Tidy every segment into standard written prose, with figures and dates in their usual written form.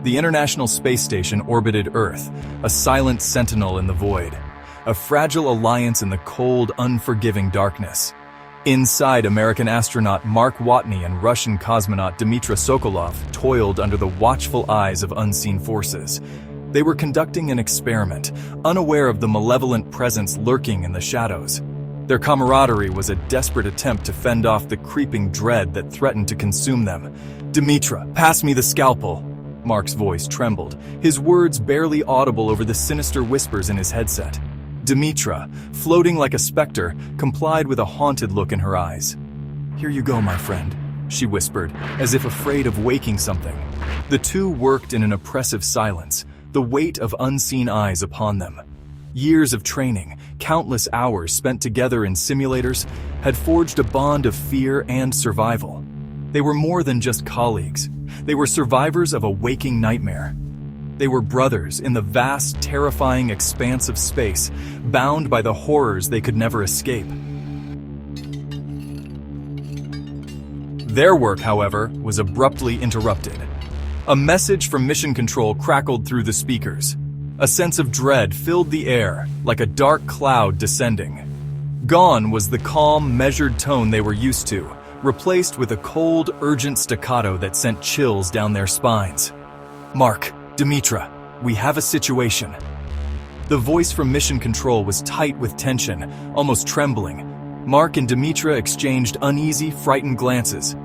The International Space Station orbited Earth, a silent sentinel in the void, a fragile alliance in the cold, unforgiving darkness. Inside, American astronaut Mark Watney and Russian cosmonaut Dmitry Sokolov toiled under the watchful eyes of unseen forces. They were conducting an experiment, unaware of the malevolent presence lurking in the shadows. Their camaraderie was a desperate attempt to fend off the creeping dread that threatened to consume them. "Dmitry, pass me the scalpel." Mark's voice trembled, his words barely audible over the sinister whispers in his headset. Dmitry, floating like a specter, complied with a haunted look in her eyes. "Here you go, my friend," she whispered, as if afraid of waking something. The two worked in an oppressive silence, the weight of unseen eyes upon them. Years of training, countless hours spent together in simulators, had forged a bond of fear and survival. They were more than just colleagues. They were survivors of a waking nightmare. They were brothers in the vast, terrifying expanse of space, bound by the horrors they could never escape. Their work, however, was abruptly interrupted. A message from Mission Control crackled through the speakers. A sense of dread filled the air, like a dark cloud descending. Gone was the calm, measured tone they were used to, replaced with a cold, urgent staccato that sent chills down their spines. "Mark, Dmitry, we have a situation." The voice from Mission Control was tight with tension, almost trembling. Mark and Dmitry exchanged uneasy, frightened glances.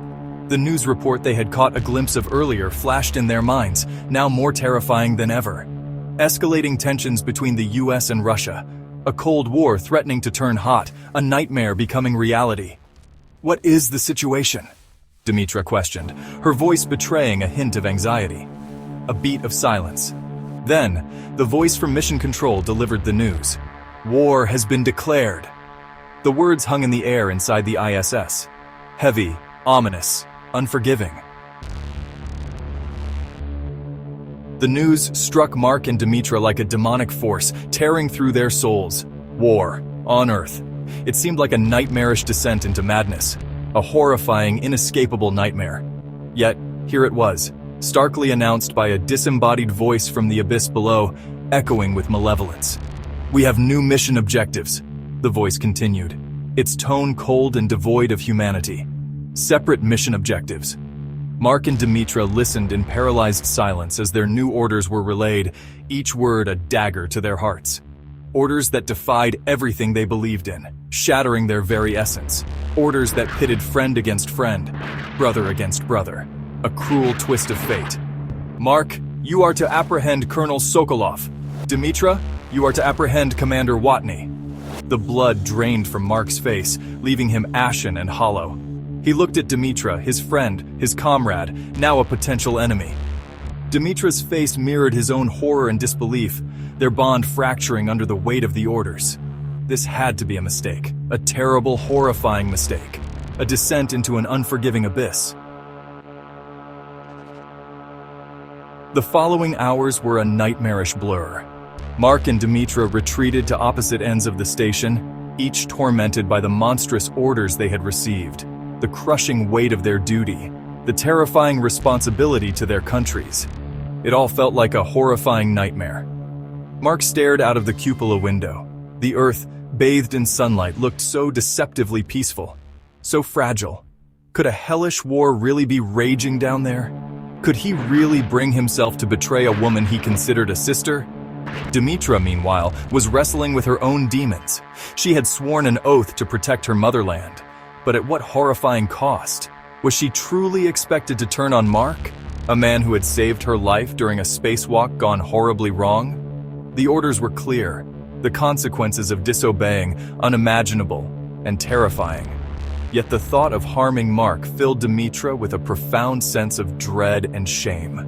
The news report they had caught a glimpse of earlier flashed in their minds, now more terrifying than ever. Escalating tensions between the US and Russia, a Cold War threatening to turn hot, a nightmare becoming reality. "What is the situation?" Dmitry questioned, her voice betraying a hint of anxiety. A beat of silence. Then, the voice from Mission Control delivered the news. "War has been declared." The words hung in the air inside the ISS. Heavy, ominous, unforgiving. The news struck Mark and Dmitry like a demonic force, tearing through their souls. War, on Earth. It seemed like a nightmarish descent into madness, a horrifying, inescapable nightmare. Yet, here it was, starkly announced by a disembodied voice from the abyss below, echoing with malevolence. "We have new mission objectives," the voice continued, its tone cold and devoid of humanity. "Separate mission objectives." Mark and Dmitry listened in paralyzed silence as their new orders were relayed, each word a dagger to their hearts. Orders that defied everything they believed in, shattering their very essence. Orders that pitted friend against friend, brother against brother. A cruel twist of fate. "Mark, you are to apprehend Colonel Sokolov. Dmitry, you are to apprehend Commander Watney." The blood drained from Mark's face, leaving him ashen and hollow. He looked at Dmitry, his friend, his comrade, now a potential enemy. Dmitry's face mirrored his own horror and disbelief, their bond fracturing under the weight of the orders. This had to be a mistake, a terrible, horrifying mistake, a descent into an unforgiving abyss. The following hours were a nightmarish blur. Mark and Dmitry retreated to opposite ends of the station, each tormented by the monstrous orders they had received, the crushing weight of their duty, the terrifying responsibility to their countries. It all felt like a horrifying nightmare. Mark stared out of the cupola window. The Earth, bathed in sunlight, looked so deceptively peaceful, so fragile. Could a hellish war really be raging down there? Could he really bring himself to betray a woman he considered a sister? Dmitry, meanwhile, was wrestling with her own demons. She had sworn an oath to protect her motherland. But at what horrifying cost? Was she truly expected to turn on Mark, a man who had saved her life during a spacewalk gone horribly wrong? The orders were clear, the consequences of disobeying unimaginable and terrifying. Yet the thought of harming Mark filled Dmitry with a profound sense of dread and shame.